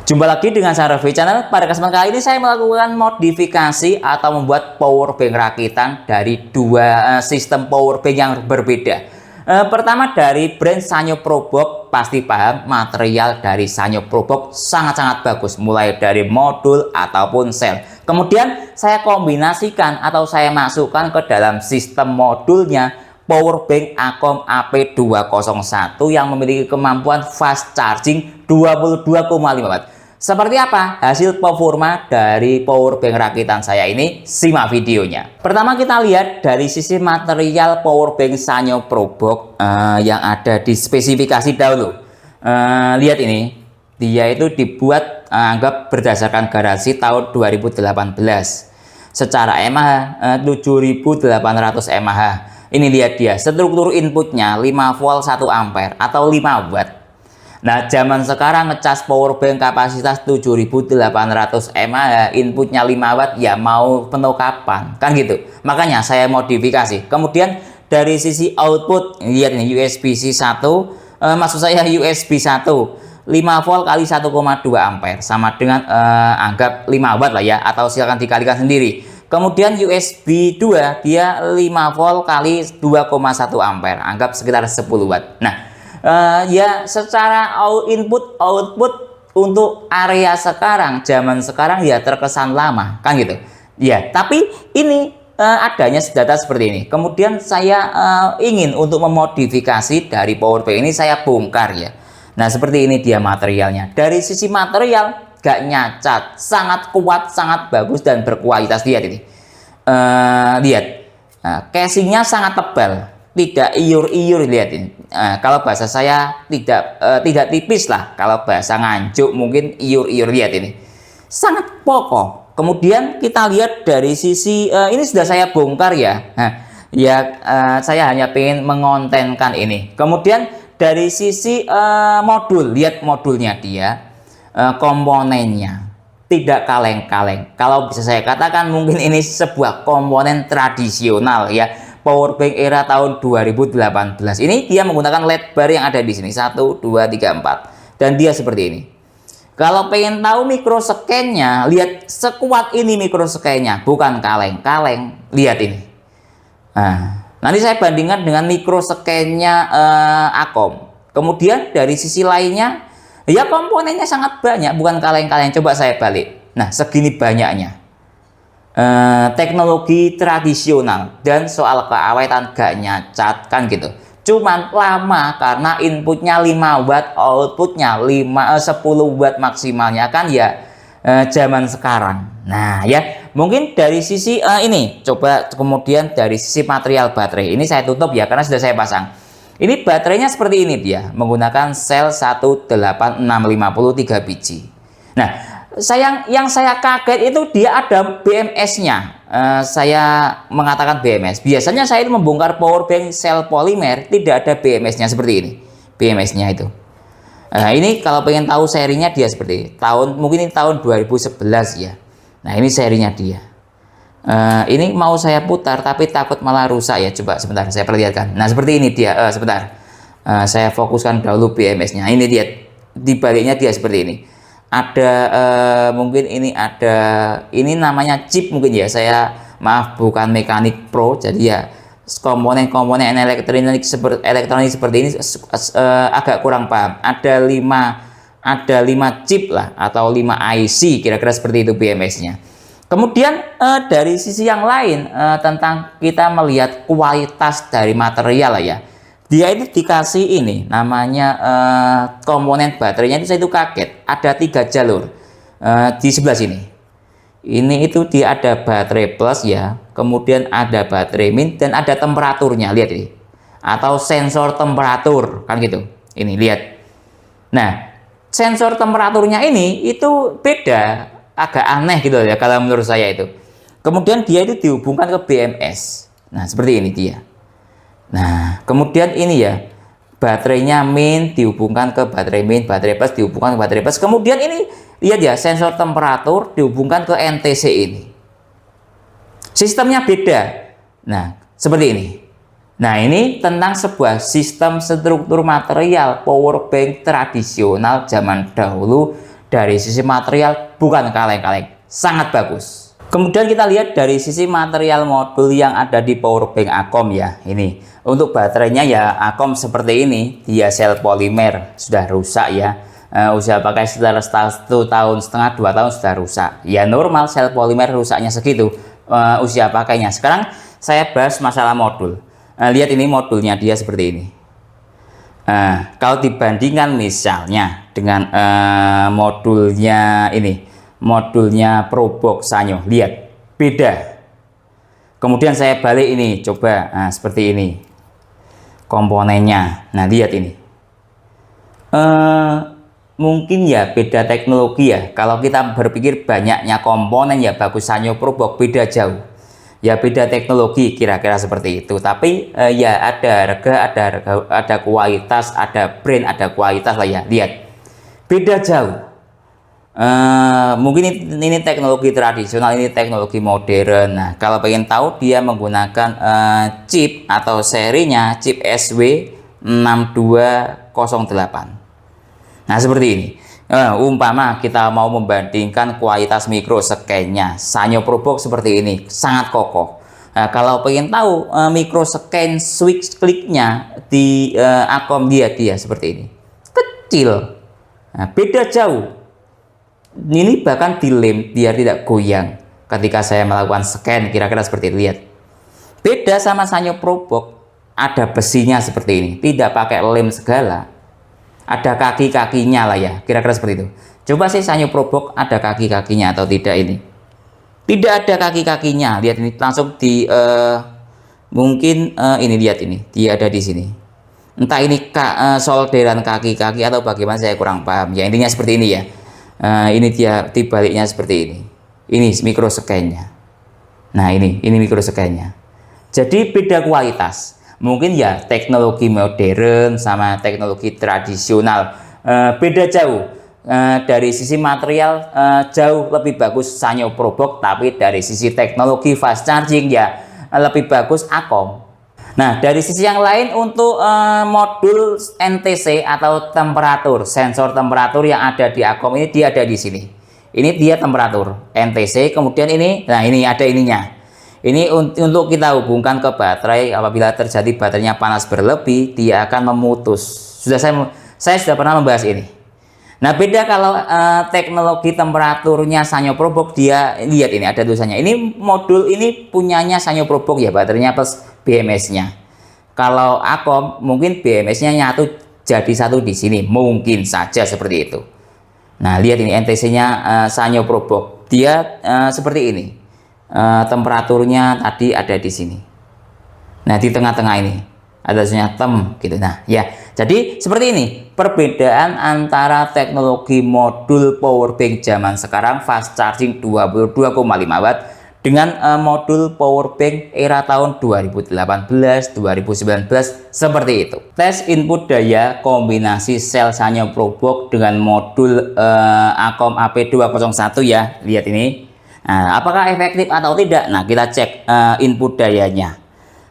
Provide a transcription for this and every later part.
Jumpa lagi dengan saya Raffi Channel. Pada kesempatan kali ini saya melakukan modifikasi atau membuat power bank rakitan dari dua sistem power bank yang berbeda. Pertama dari brand Sanyo Probox, pasti paham material dari Sanyo Probox sangat-sangat bagus, mulai dari modul ataupun sel. Kemudian saya kombinasikan atau saya masukkan ke dalam sistem modulnya power bank Acom AP201 yang memiliki kemampuan fast charging 22,5 Watt. Seperti apa hasil performa dari power bank rakitan saya ini? Simak videonya. Pertama kita lihat dari sisi material power bank Sanyo Probox yang ada di spesifikasi dahulu. Lihat ini, dia itu dibuat anggap berdasarkan garansi tahun 2018. Secara mAh 7800 mAh. Ini lihat dia, struktur inputnya 5 volt 1 ampere atau 5 watt. Nah, zaman sekarang ngecas power bank kapasitas 7800 mAh, inputnya 5 watt, ya mau penuh kapan? Kan gitu. Makanya saya modifikasi. Kemudian dari sisi output, lihat ini USB-C 1, maksud saya USB 1, 5 volt kali 1,2 ampere sama dengan anggap 5 watt lah ya, atau silakan dikalikan sendiri. Kemudian USB 2 dia 5 volt kali 2,1 ampere, anggap sekitar 10 watt. Nah, ya secara input output untuk area sekarang, zaman sekarang ya terkesan lama kan gitu ya, tapi ini adanya data seperti ini. Kemudian saya ingin untuk memodifikasi dari power bank ini, saya bongkar ya. Nah, seperti ini dia materialnya. Dari sisi material gak nyacat, sangat kuat, sangat bagus dan berkualitas. Lihat ini, lihat, casingnya sangat tebal, tidak iur-iur. Lihat ini, kalau bahasa saya tidak tipis lah, kalau bahasa nganjuk mungkin iur-iur. Lihat ini, sangat kokoh. Kemudian kita lihat dari sisi ini sudah saya bongkar ya. Saya hanya ingin mengontenkan ini. Kemudian dari sisi modul, lihat modulnya dia, komponennya tidak kaleng-kaleng. Kalau bisa saya katakan mungkin ini sebuah komponen tradisional ya, power bank era tahun 2018. Ini dia menggunakan LED bar yang ada di sini 1, 2, 3, 4, dan dia seperti ini. Kalau pengen tahu mikroscan-nya, lihat sekuat ini mikroscan-nya, bukan kaleng-kaleng. Lihat ini. Nah, nanti saya bandingkan dengan mikroscan-nya Acom. Kemudian dari sisi lainnya, ya komponennya sangat banyak, bukan kaleng-kaleng. Coba saya balik. Nah, segini banyaknya. Teknologi tradisional dan soal keawetan gak nyacat kan gitu. Cuman lama karena inputnya 5 watt, outputnya 10 watt maksimalnya kan ya, zaman sekarang. Nah ya, mungkin dari sisi ini coba. Kemudian dari sisi material baterai ini saya tutup ya karena sudah saya pasang. Ini baterainya seperti ini, dia menggunakan sel 18650 3 biji. Nah, yang saya kaget itu dia ada BMS-nya. Saya mengatakan BMS. Biasanya saya itu membongkar power bank sel polimer tidak ada BMS-nya seperti ini. BMS-nya itu. Nah, ini kalau pengen tahu serinya dia seperti ini. Mungkin ini tahun 2011 ya. Nah, ini serinya dia. Ini mau saya putar tapi takut malah rusak ya. Coba sebentar saya perlihatkan. Nah, seperti ini dia. Sebentar. Saya fokuskan dahulu BMS-nya. Ini dia, di baliknya dia seperti ini. Ada mungkin ini ada, ini namanya chip mungkin ya, saya maaf bukan mekanik pro, jadi ya komponen-komponen elektronik seperti ini agak kurang paham. Ada 5 chip lah atau 5 IC kira-kira seperti itu BMS-nya. Kemudian dari sisi yang lain, tentang kita melihat kualitas dari material lah ya. Dia itu dikasih ini namanya komponen baterainya itu, saya itu kaget, ada 3 jalur di sebelah sini. Ini itu dia ada baterai plus ya, kemudian ada baterai min dan ada temperaturnya. Lihat ini, atau sensor temperatur kan gitu. Ini lihat. Nah, sensor temperaturnya ini itu beda, agak aneh gitu ya kalau menurut saya itu. Kemudian dia itu dihubungkan ke BMS. Nah, seperti ini dia. Nah, kemudian ini ya, baterainya min dihubungkan ke baterai min, baterai plus dihubungkan ke baterai plus. Kemudian ini lihat ya, sensor temperatur dihubungkan ke NTC ini. Sistemnya beda. Nah, seperti ini. Nah, ini tentang sebuah sistem struktur material power bank tradisional zaman dahulu dari sisi material bukan kaleng-kaleng, sangat bagus. Kemudian kita lihat dari sisi material modul yang ada di powerbank Akom ya. Ini untuk baterainya ya Akom seperti ini, dia sel polimer, sudah rusak ya. Usia pakai sekitar 1,5 tahun, 2 tahun sudah rusak. Ya normal sel polimer rusaknya segitu usia pakainya. Sekarang saya bahas masalah modul. Lihat ini modulnya dia seperti ini. Kalau dibandingkan misalnya dengan modulnya ini, modulnya Probox Sanyo, lihat beda. Kemudian saya balik ini, coba seperti ini komponennya. Nah lihat ini, mungkin ya beda teknologi ya. Kalau kita berpikir banyaknya komponen ya bagus Sanyo Probox, beda jauh. Ya beda teknologi kira-kira seperti itu. Tapi ya ada harga, ada kualitas, ada brand, ada kualitas lah ya. Lihat beda jauh. Mungkin ini teknologi tradisional, ini teknologi modern. Nah kalau pengen tahu dia menggunakan chip atau serinya chip SW6208. Nah seperti ini. Umpama kita mau membandingkan kualitas mikroscan-nya, Sanyo Probox seperti ini, sangat kokoh. Nah, kalau pengen tahu mikroscan switch kliknya di Akom dia seperti ini, kecil. Nah, beda jauh. Ini bahkan dilem dia tidak goyang ketika saya melakukan scan, kira-kira seperti itu. Lihat, beda sama Sanyo Probox, ada besinya seperti ini, tidak pakai lem segala. Ada kaki-kakinya lah ya, kira-kira seperti itu. Coba sih Sanyo Probox ada kaki-kakinya atau tidak ini. Tidak ada kaki-kakinya. Lihat ini langsung di mungkin ini lihat ini, dia ada di sini. Entah ini solderan kaki-kaki atau bagaimana, saya kurang paham. Ya intinya seperti ini ya. Ini dia dibaliknya seperti ini. Ini mikroscan-nya. Nah ini mikroscan-nya. Jadi beda kualitas. Mungkin ya teknologi modern sama teknologi tradisional beda jauh. Dari sisi material jauh lebih bagus Sanyo Probox, tapi dari sisi teknologi fast charging ya lebih bagus Akom. Nah dari sisi yang lain untuk modul NTC atau temperatur, sensor temperatur yang ada di Akom ini, dia ada di sini. Ini dia temperatur NTC, kemudian ini, nah ini ada ininya. Ini untuk kita hubungkan ke baterai. Apabila terjadi baterainya panas berlebih, dia akan memutus. Saya sudah pernah membahas ini. Nah beda kalau teknologi temperaturnya Sanyo Probox, dia lihat ini ada tulisannya. Ini modul ini punyanya Sanyo Probox ya, baterainya plus BMS-nya. Kalau Akom mungkin BMS-nya nyatu jadi satu di sini, mungkin saja seperti itu. Nah lihat ini NTC-nya Sanyo Probox, dia seperti ini. Temperaturnya tadi ada di sini. Nah di tengah-tengah ini ada tulisannya tem gitu. Nah ya, jadi seperti ini perbedaan antara teknologi modul powerbank zaman sekarang fast charging 22,5 watt dengan modul powerbank era tahun 2018 2019 seperti itu. Tes input daya kombinasi sel Sanyo Probox dengan modul Akom AP201 ya. Lihat ini. Nah, apakah efektif atau tidak? Nah, kita cek input dayanya.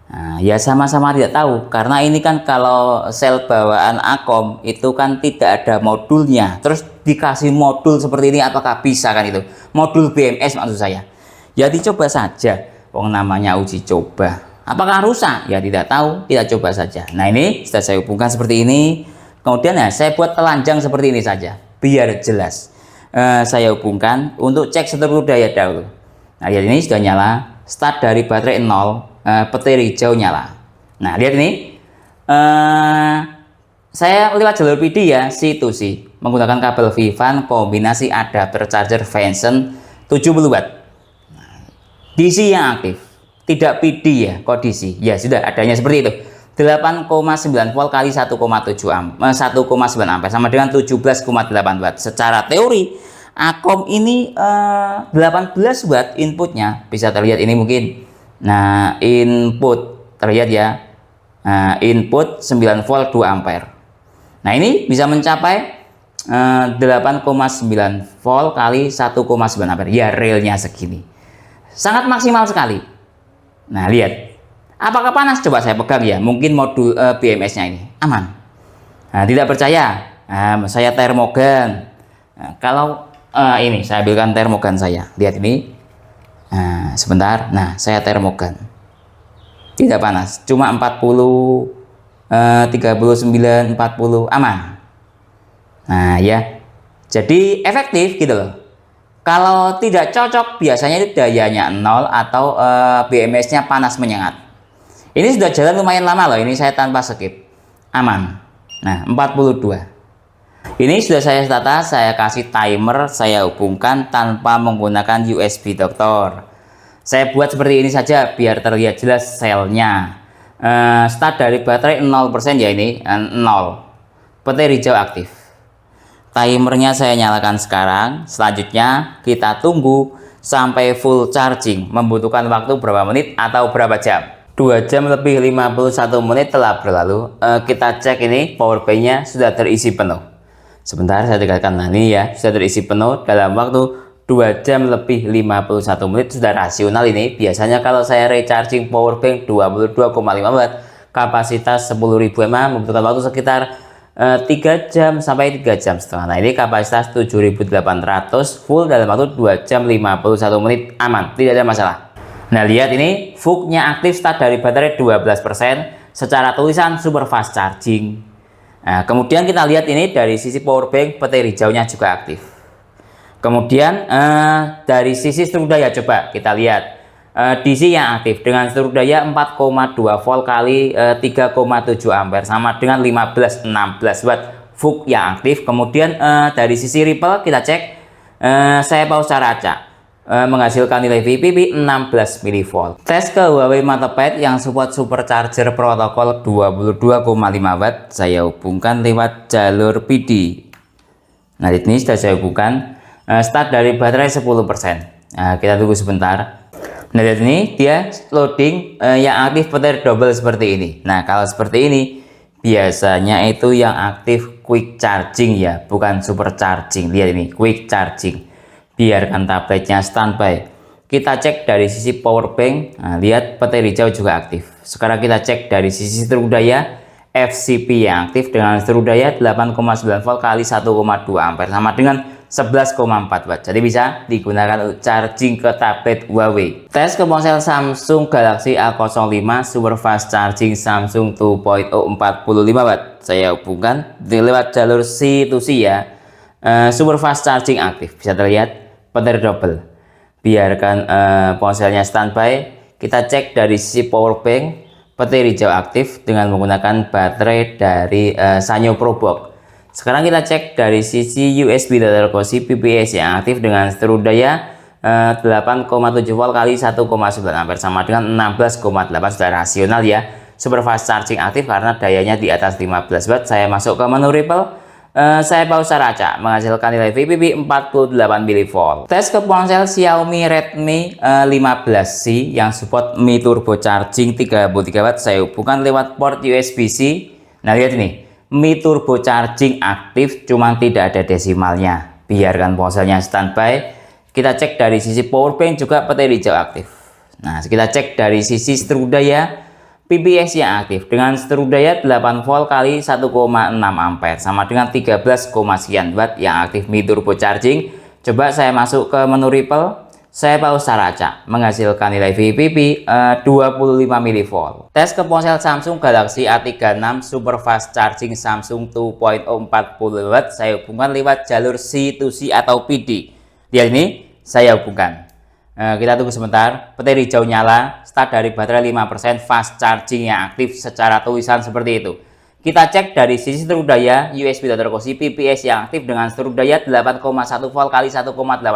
Nah, ya sama-sama tidak tahu, karena ini kan kalau sel bawaan Akom itu kan tidak ada modulnya. Terus dikasih modul seperti ini, apakah bisa kan itu? Modul BMS maksud saya. Ya dicoba saja. Wong namanya uji coba. Apakah rusak? Ya tidak tahu, kita coba saja. Nah, ini sudah saya hubungkan seperti ini. Kemudian ya saya buat telanjang seperti ini saja, biar jelas. Saya hubungkan untuk cek seluruh daya dahulu. Nah lihat ini sudah nyala, start dari baterai 0, petir hijau nyala. Nah lihat ini, saya lewat jalur PD ya, C2C menggunakan kabel Vivan kombinasi adapter charger Venson 70 watt. DC yang aktif, tidak PD ya, kok DC ya, sudah adanya seperti itu. 8,9 volt kali 1,9 ampere sama dengan 17,8 watt. Secara teori Akom ini 18 watt inputnya, bisa terlihat ini mungkin. Nah input terlihat ya, input 9 volt 2 ampere. Nah ini bisa mencapai 8,9 volt kali 1,9 ampere ya, realnya segini, sangat maksimal sekali. Nah lihat, apakah panas? Coba saya pegang ya, mungkin modul BMS-nya ini aman. Nah, tidak percaya, saya termogan. Nah, kalau ini saya ambilkan termogan saya, lihat ini. Nah, sebentar. Nah, saya termogan. Tidak panas, cuma 40, 39, 40 aman. Nah, ya. Jadi efektif gitu loh. Kalau tidak cocok biasanya itu dayanya 0 atau BMS-nya panas menyengat. Ini sudah jalan lumayan lama loh, ini saya tanpa skip. Aman. Nah, 42. Ini sudah saya tata, saya kasih timer, saya hubungkan tanpa menggunakan USB doktor. Saya buat seperti ini saja biar terlihat jelas selnya. Start dari baterai 0% ya ini, 0. Petir hijau aktif. Timernya saya nyalakan sekarang. Selanjutnya kita tunggu sampai full charging. Membutuhkan waktu berapa menit atau berapa jam? 2 jam lebih 51 menit telah berlalu. Kita cek ini power bank-nya sudah terisi penuh. Sebentar saya tekankan, nah ini ya sudah terisi penuh dalam waktu 2 jam lebih 51 menit. Sudah rasional ini. Biasanya kalau saya recharging power bank 22,5 watt kapasitas 10.000 mAh membutuhkan waktu sekitar 3 jam sampai 3 jam setengah. Nah ini kapasitas 7.800 full dalam waktu 2 jam 51 menit aman, tidak ada masalah. Nah lihat ini VOOC-nya aktif, start dari baterai 12%, secara tulisan super fast charging. Nah kemudian kita lihat ini dari sisi power bank, petir hijaunya juga aktif. Kemudian dari sisi struk daya coba kita lihat DC yang aktif dengan struk daya 4,2 volt kali 3,7 ampere sama dengan 15-16 watt VOOC yang aktif. Kemudian dari sisi ripple kita cek, saya pause secara acak, menghasilkan nilai VPP 16 mV. Tes ke Huawei Matepad yang support supercharger protokol 22,5 watt, saya hubungkan lewat jalur PD. Nah ini sudah saya hubungkan. Start dari baterai 10%. Nah, kita tunggu sebentar. Nah lihat ini dia loading yang aktif petir double seperti ini. Nah kalau seperti ini biasanya itu yang aktif quick charging ya, bukan super charging. Lihat ini quick charging. Biarkan tabletnya standby. Kita cek dari sisi power bank. Nah, lihat petir hijau juga aktif. Sekarang kita cek dari sisi struk daya, FCP yang aktif dengan struk daya 8,9 volt kali 1,2 ampere sama dengan 11,4 watt. Jadi bisa digunakan untuk charging ke tablet Huawei. Tes ke ponsel Samsung Galaxy A05 super fast charging Samsung 2.0 45 watt. Saya hubungkan lewat jalur C2C ya. Super fast charging aktif, bisa terlihat petir double. Biarkan ponselnya standby. Kita cek dari sisi power bank, petir hijau aktif dengan menggunakan baterai dari Sanyo ProBox. Sekarang kita cek dari sisi USB data receiver PPS yang aktif dengan struk daya 8,7 volt kali 1,9 ampere sama dengan 16,8. Sudah rasional ya. Super fast charging aktif karena dayanya di atas 15 watt. Saya masuk ke menu ripple. Saya pause secara acak, menghasilkan nilai VPP 48 mV. Tes ke ponsel Xiaomi Redmi 15C yang support Mi Turbo Charging 33 watt. Saya hubungkan lewat port USB-C. Nah lihat ini, Mi Turbo Charging aktif, cuman tidak ada desimalnya. Biarkan ponselnya standby. Kita cek dari sisi power bank juga petir hijau aktif. Nah kita cek dari sisi struk daya, PPS yang aktif dengan struk daya 8 volt kali 1,6 ampere sama dengan 13, sekian watt yang aktif Mi Turbo Charging. Coba saya masuk ke menu ripple, saya pause secara acak, menghasilkan nilai VPP 25 mV. Tes ke ponsel Samsung Galaxy A36 super fast charging Samsung 2.0 40 watt. Saya hubungkan lewat jalur C2C atau PD. Lihat ini saya hubungkan. Kita tunggu sebentar, petir hijau nyala, start dari baterai 5%, fast charging yang aktif secara tulisan seperti itu. Kita cek dari sisi struk daya, USB data receiver PPS yang aktif dengan struk daya 8,1 volt kali 1,8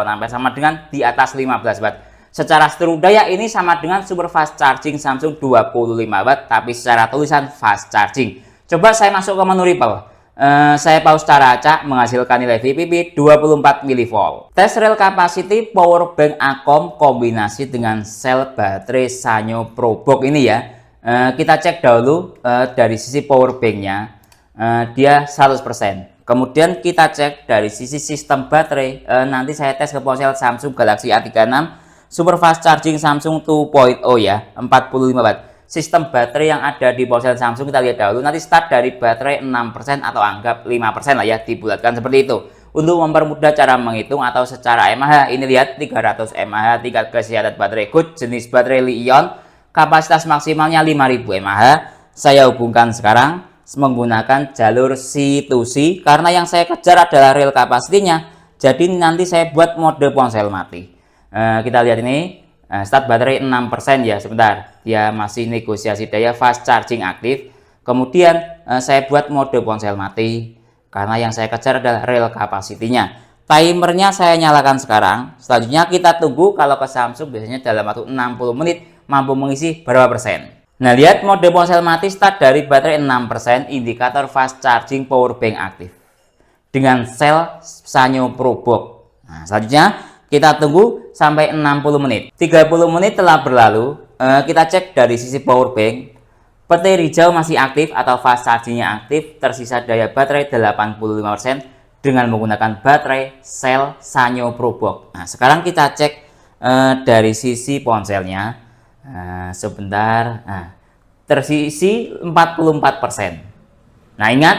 ampere sama dengan di atas 15 watt. Secara struk daya ini sama dengan super fast charging Samsung 25 watt, tapi secara tulisan fast charging. Coba saya masuk ke menu ripple. Saya pause secara acak, menghasilkan nilai VPP 24 mV. Tes rel capacity power bank Acom kombinasi dengan sel baterai Sanyo ProBox ini ya. Kita cek dahulu dari sisi power banknya, dia 100%. Kemudian kita cek dari sisi sistem baterai, nanti saya tes ke ponsel Samsung Galaxy A36 super fast charging Samsung 2.0 ya, 45 watt. Sistem baterai yang ada di ponsel Samsung kita lihat dahulu. Nanti start dari baterai 6% atau anggap 5% lah ya, dibulatkan seperti itu. Untuk mempermudah cara menghitung atau secara mAh, ini lihat 300 mAh, tingkat kesehatan baterai good, jenis baterai Li-ion, kapasitas maksimalnya 5000 mAh. Saya hubungkan sekarang menggunakan jalur C2C karena yang saya kejar adalah real capacity-nya. Jadi nanti saya buat mode ponsel mati. Kita lihat ini, start baterai 6% ya, sebentar. Dia masih negosiasi daya, fast charging aktif. Kemudian saya buat mode ponsel mati karena yang saya kejar adalah real capacity-nya. Timernya saya nyalakan sekarang. Selanjutnya kita tunggu, kalau ke Samsung biasanya dalam waktu 60 menit mampu mengisi berapa persen. Nah, lihat mode ponsel mati start dari baterai 6%, indikator fast charging power bank aktif dengan sel Sanyo ProBox. Nah, selanjutnya kita tunggu sampai 60 menit. 30 menit telah berlalu. Kita cek dari sisi power bank. Petir hijau masih aktif atau fast chargingnya aktif, tersisa daya baterai 85% dengan menggunakan baterai sel Sanyo ProBox. Nah, sekarang kita cek dari sisi ponselnya. Sebentar, tersisi 44%. Nah, ingat,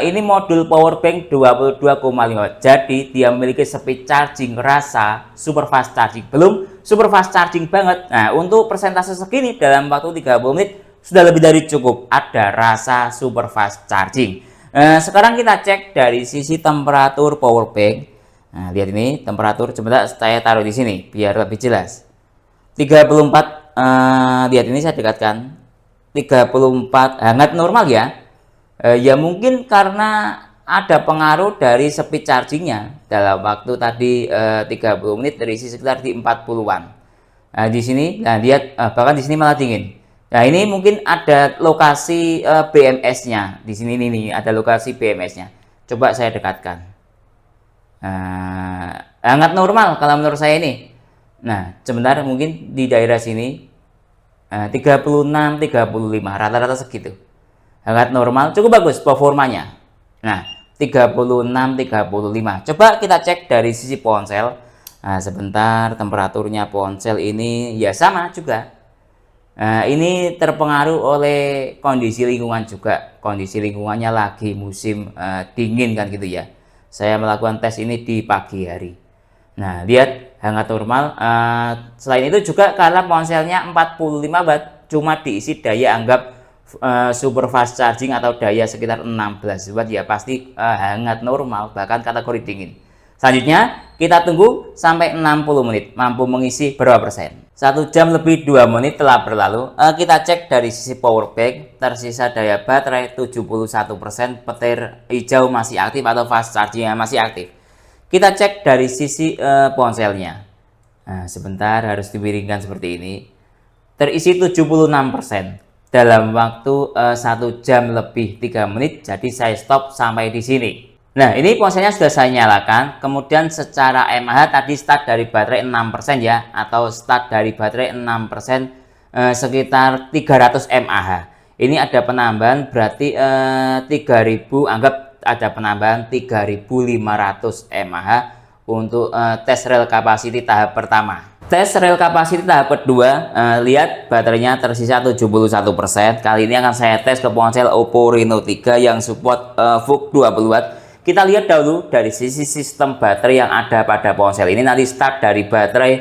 ini modul power bank 22,5, jadi dia memiliki speed charging rasa super fast charging, belum super fast charging banget. Nah, untuk persentase segini dalam waktu 30 menit sudah lebih dari cukup, ada rasa super fast charging. Sekarang kita cek dari sisi temperatur power bank. Nah, lihat ini temperatur, coba saya taruh di sini biar lebih jelas. 34, lihat ini saya dekatkan, 34 hangat normal ya. Ya mungkin karena ada pengaruh dari speed chargingnya dalam waktu tadi 30 menit terisi sekitar di 40-an. Nah, di sini, nah lihat, bahkan di sini malah dingin. Nah, ini mungkin ada lokasi BMS-nya. Di sini nih ada lokasi BMS-nya. Coba saya dekatkan. Hangat normal kalau menurut saya ini. Nah, sebentar, mungkin di daerah sini 36, 35, rata-rata segitu. Hangat normal, cukup bagus performanya. Nah, 36, 35. Coba kita cek dari sisi ponsel. Nah, sebentar, temperaturnya ponsel ini ya sama juga. Nah, ini terpengaruh oleh kondisi lingkungan juga. Kondisi lingkungannya lagi musim dingin kan gitu ya. Saya melakukan tes ini di pagi hari. Nah, lihat hangat normal. Selain itu juga karena ponselnya 45 watt, cuma diisi daya anggap super fast charging atau daya sekitar 16 watt, ya pasti hangat normal, bahkan kategori dingin. Selanjutnya kita tunggu sampai 60 menit, mampu mengisi berapa persen. 1 jam lebih 2 menit telah berlalu. Kita cek dari sisi power bank, tersisa daya baterai 71%, petir hijau masih aktif atau fast chargingnya masih aktif. Kita cek dari sisi ponselnya. Nah, sebentar, harus dimiringkan seperti ini. Terisi 76% dalam waktu 1 jam lebih 3 menit. Jadi saya stop sampai di sini. Nah, ini ponselnya sudah saya nyalakan. Kemudian secara mAh tadi start dari baterai 6% ya, atau start dari baterai 6% sekitar 300 mAh. Ini ada penambahan berarti 3000, anggap ada penambahan 3500 mAh untuk tes real capacity tahap pertama. Tes real capacity tahap kedua, lihat baterainya tersisa 71%. Kali ini akan saya tes ke ponsel Oppo Reno 3 yang support VOOC 20 watt. Kita lihat dahulu dari sisi sistem baterai yang ada pada ponsel ini. Nanti start dari baterai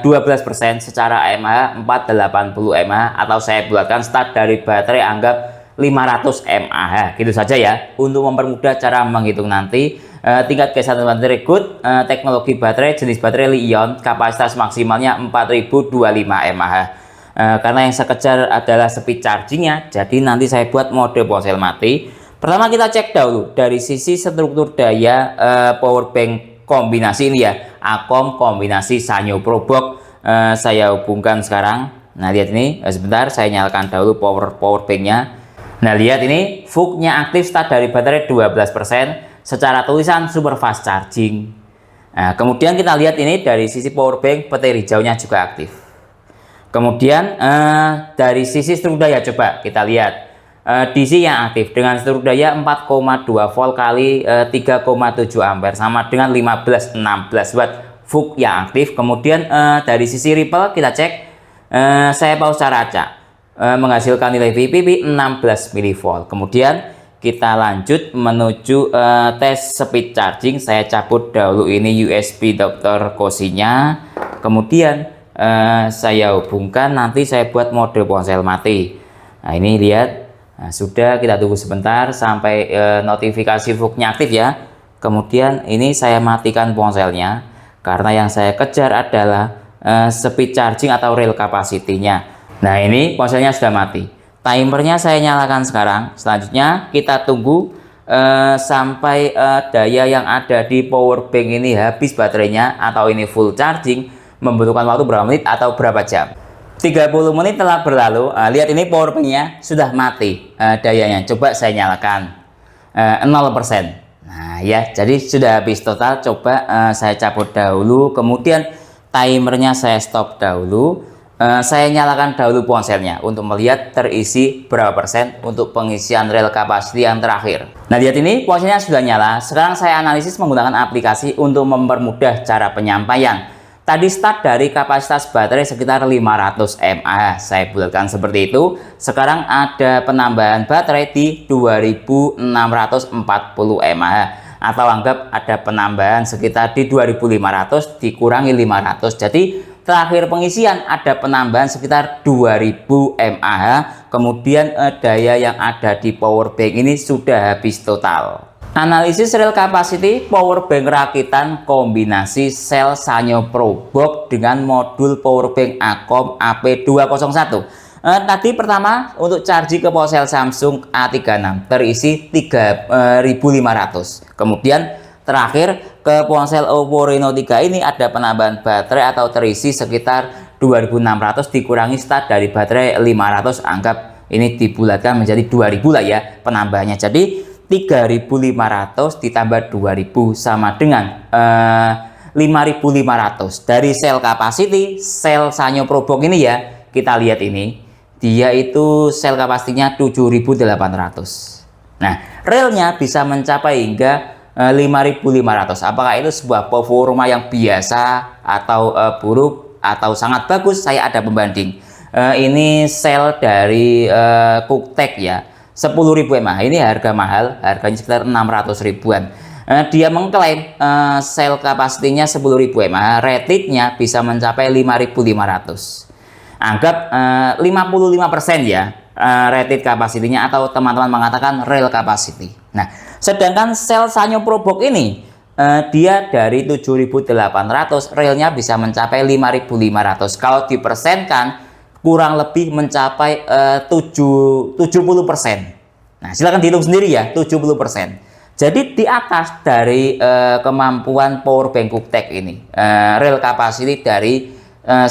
12%, secara mAh 480 mAh, atau saya buatkan start dari baterai anggap 500 mAh. Gitu saja ya, untuk mempermudah cara menghitung nanti. Tingkat kesehatan baterai good, teknologi baterai jenis baterai Li-ion, kapasitas maksimalnya 4025 mAh. Karena yang saya kejar adalah speed chargingnya, jadi nanti saya buat mode ponsel mati. Pertama kita cek dahulu dari sisi struktur daya power bank kombinasi ini ya, Akom kombinasi Sanyo ProBox. Saya hubungkan sekarang. Nah, lihat ini, sebentar saya nyalakan dahulu power banknya. Nah, lihat ini VOOC-nya aktif start dari baterai 12%, secara tulisan super fast charging. Nah, kemudian kita lihat ini dari sisi power bank, petir hijaunya juga aktif. Kemudian dari sisi struktur daya coba kita lihat DC yang aktif dengan struktur daya 4,2 volt kali 3,7 ampere sama dengan 15-16 watt. VOOC yang aktif. Kemudian dari sisi ripple kita cek, saya pause secara acak, menghasilkan nilai VPP 16 mV. Kemudian kita lanjut menuju tes speed charging. Saya cabut dahulu ini USB Dr. Cozy-nya, kemudian saya hubungkan, nanti saya buat mode ponsel mati. Nah ini lihat, nah, sudah, kita tunggu sebentar sampai notifikasi VOOC-nya aktif ya. Kemudian ini saya matikan ponselnya karena yang saya kejar adalah speed charging atau real capacity-nya. Nah ini ponselnya sudah mati. Timernya saya nyalakan sekarang. Selanjutnya kita tunggu sampai daya yang ada di power bank ini habis baterainya atau ini full charging. Membutuhkan waktu berapa menit atau berapa jam. 30 menit telah berlalu. Lihat ini power banknya sudah mati dayanya. Coba saya nyalakan 0%. Nah ya, jadi sudah habis total. Coba saya cabut dahulu, kemudian timernya saya stop dahulu. Saya nyalakan dahulu ponselnya untuk melihat terisi berapa persen untuk pengisian real capacity yang terakhir. Nah lihat ini ponselnya sudah nyala. Sekarang saya analisis menggunakan aplikasi untuk mempermudah cara penyampaian. Tadi start dari kapasitas baterai sekitar 500 mAh. Saya bulatkan seperti itu. Sekarang ada penambahan baterai di 2640 mAh. Atau anggap ada penambahan sekitar di 2500 dikurangi 500. Jadi terakhir pengisian ada penambahan sekitar 2000 mAh. Kemudian daya yang ada di power bank ini sudah habis total. Analisis real capacity power bank rakitan kombinasi sel Sanyo ProBox dengan modul power bank Acom AP201. Tadi pertama untuk charging ke ponsel Samsung A36 terisi 3500. Kemudian terakhir ke ponsel Oppo Reno 3 ini ada penambahan baterai atau terisi sekitar 2600 dikurangi start dari baterai 500, anggap ini dibulatkan menjadi 2000 lah ya penambahannya. Jadi 3500 ditambah 2000 sama dengan 5500 dari sel capacity sel Sanyo ProBox ini ya. Kita lihat ini, dia itu sel kapasitinya 7800. Nah realnya bisa mencapai hingga 5500. Apakah itu sebuah performa yang biasa atau buruk atau sangat bagus? Saya ada pembanding. Ini sel dari Cooktek ya, 10.000 mAh. Ini harga mahal, harganya sekitar 600 ribuan. Dia mengklaim sel kapasitinya 10.000 mAh, ratednya bisa mencapai 5.500. Anggap 55% ya rated kapasitinya, atau teman-teman mengatakan real capacity. Nah, sedangkan sel Sanyo ProBox ini dia dari 7.800, realnya bisa mencapai 5.500. Kalau dipersenkan kurang lebih mencapai 70%. Nah, silakan dihitung sendiri ya, 70%. Jadi di atas dari kemampuan power bank Cooktek ini, real capacity dari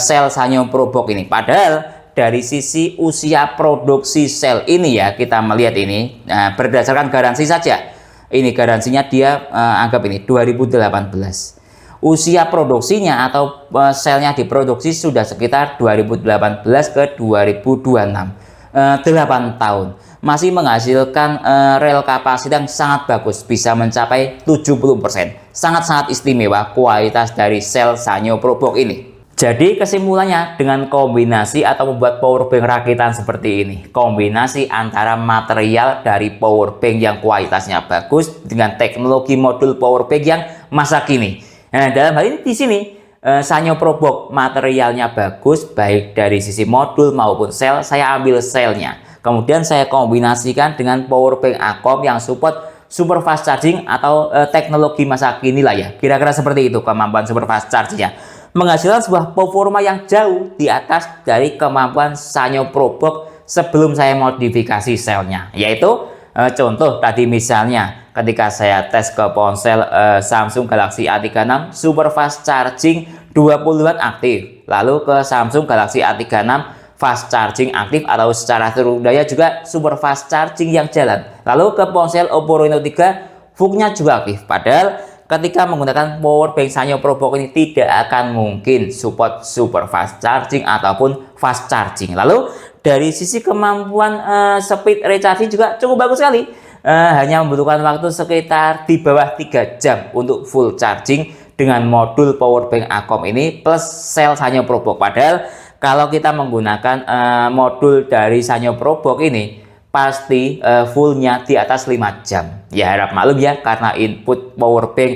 sel Sanyo ProBox ini. Padahal dari sisi usia produksi sel ini ya, kita melihat ini berdasarkan garansi saja. Ini garansinya dia anggap ini 2018. Usia produksinya atau selnya diproduksi sudah sekitar 2018 ke 2026, 8 tahun. Masih menghasilkan real capacity yang sangat bagus, bisa mencapai 70%. Sangat-sangat istimewa kualitas dari sel Sanyo ProBox ini. Jadi kesimpulannya, dengan kombinasi atau membuat power bank rakitan seperti ini, kombinasi antara material dari power bank yang kualitasnya bagus dengan teknologi modul power bank yang masa kini. Nah, dalam hal ini di sini Sanyo ProBox materialnya bagus baik dari sisi modul maupun sel. Saya ambil selnya, kemudian saya kombinasikan dengan power bank Acom yang support super fast charging atau teknologi masa kini lah ya. Kira-kira seperti itu kemampuan super fast charging ya. Menghasilkan sebuah performa yang jauh di atas dari kemampuan Sanyo ProBox sebelum saya modifikasi selnya. Yaitu contoh tadi misalnya ketika saya tes ke ponsel Samsung Galaxy A36 super fast charging 20 watt aktif, lalu ke Samsung Galaxy A36 fast charging aktif atau secara turun daya juga super fast charging yang jalan, lalu ke ponsel Oppo Reno 3 VOOC-nya juga aktif. Padahal ketika menggunakan power bank Sanyo ProBox ini tidak akan mungkin support super fast charging ataupun fast charging. Lalu dari sisi kemampuan speed recharging juga cukup bagus sekali. Hanya membutuhkan waktu sekitar di bawah 3 jam untuk full charging dengan modul power bank Acom ini plus sel Sanyo ProBox. Padahal kalau kita menggunakan modul dari Sanyo ProBox ini pasti fullnya di atas 5 jam. Ya harap maklum ya, karena input power bank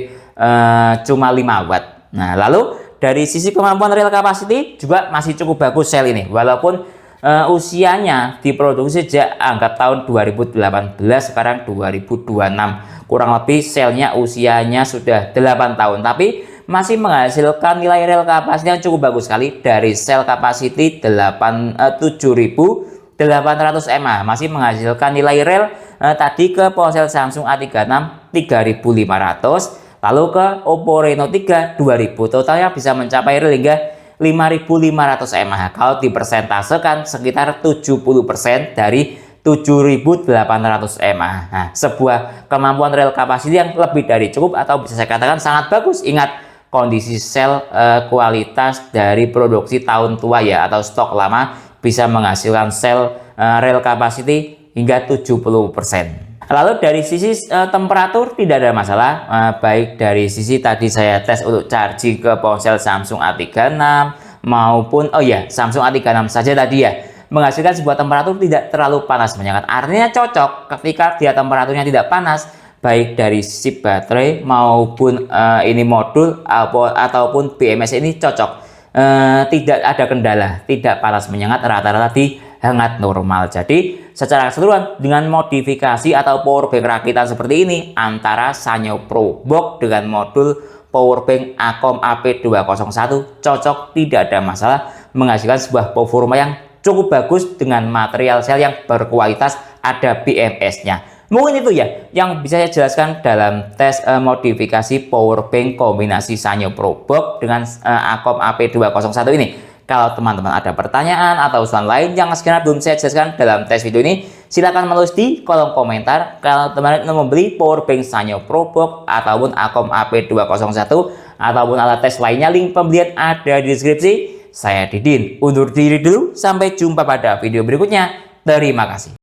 cuma 5 watt. Nah, lalu dari sisi kemampuan real capacity juga masih cukup bagus sel ini, walaupun usianya diproduksi sejak anggap tahun 2018, sekarang 2026, kurang lebih selnya usianya sudah 8 tahun, tapi masih menghasilkan nilai real capacity yang cukup bagus sekali. Dari sel capacity 7800 mAh masih menghasilkan nilai real tadi ke ponsel Samsung A36 3500, lalu ke Oppo Reno 3 2000, totalnya bisa mencapai real hingga 5500 mAh. Kalau dipersentasekan sekitar 70% dari 7800 mAh. Nah, sebuah kemampuan real capacity yang lebih dari cukup, atau bisa saya katakan sangat bagus. Ingat kondisi sel kualitas dari produksi tahun tua ya, atau stok lama, bisa menghasilkan sel real capacity hingga 70%. Lalu dari sisi temperatur tidak ada masalah, baik dari sisi tadi saya tes untuk charging ke ponsel Samsung A36 maupun Samsung A36 saja tadi ya, menghasilkan sebuah temperatur tidak terlalu panas menyengat. Artinya cocok ketika dia temperaturnya tidak panas, baik dari sisi baterai maupun ini modul ataupun BMS ini cocok. Tidak ada kendala, tidak panas menyengat, rata-rata di hangat normal. Jadi secara keseluruhan dengan modifikasi atau power bank rakitan seperti ini, antara Sanyo ProBox dengan modul power bank Acom AP201 cocok, tidak ada masalah, menghasilkan sebuah performa yang cukup bagus dengan material sel yang berkualitas, ada BMS-nya. Mungkin itu ya yang bisa saya jelaskan dalam tes modifikasi power bank kombinasi Sanyo ProBox dengan Acom AP201 ini. Kalau teman-teman ada pertanyaan atau usulan lain yang sekiranya belum saya jelaskan dalam tes video ini, silahkan menulis di kolom komentar. Kalau teman-teman ingin membeli power bank Sanyo ProBox ataupun Acom AP201 ataupun alat tes lainnya, link pembelian ada di deskripsi. Saya Didin undur diri dulu, sampai jumpa pada video berikutnya. Terima kasih.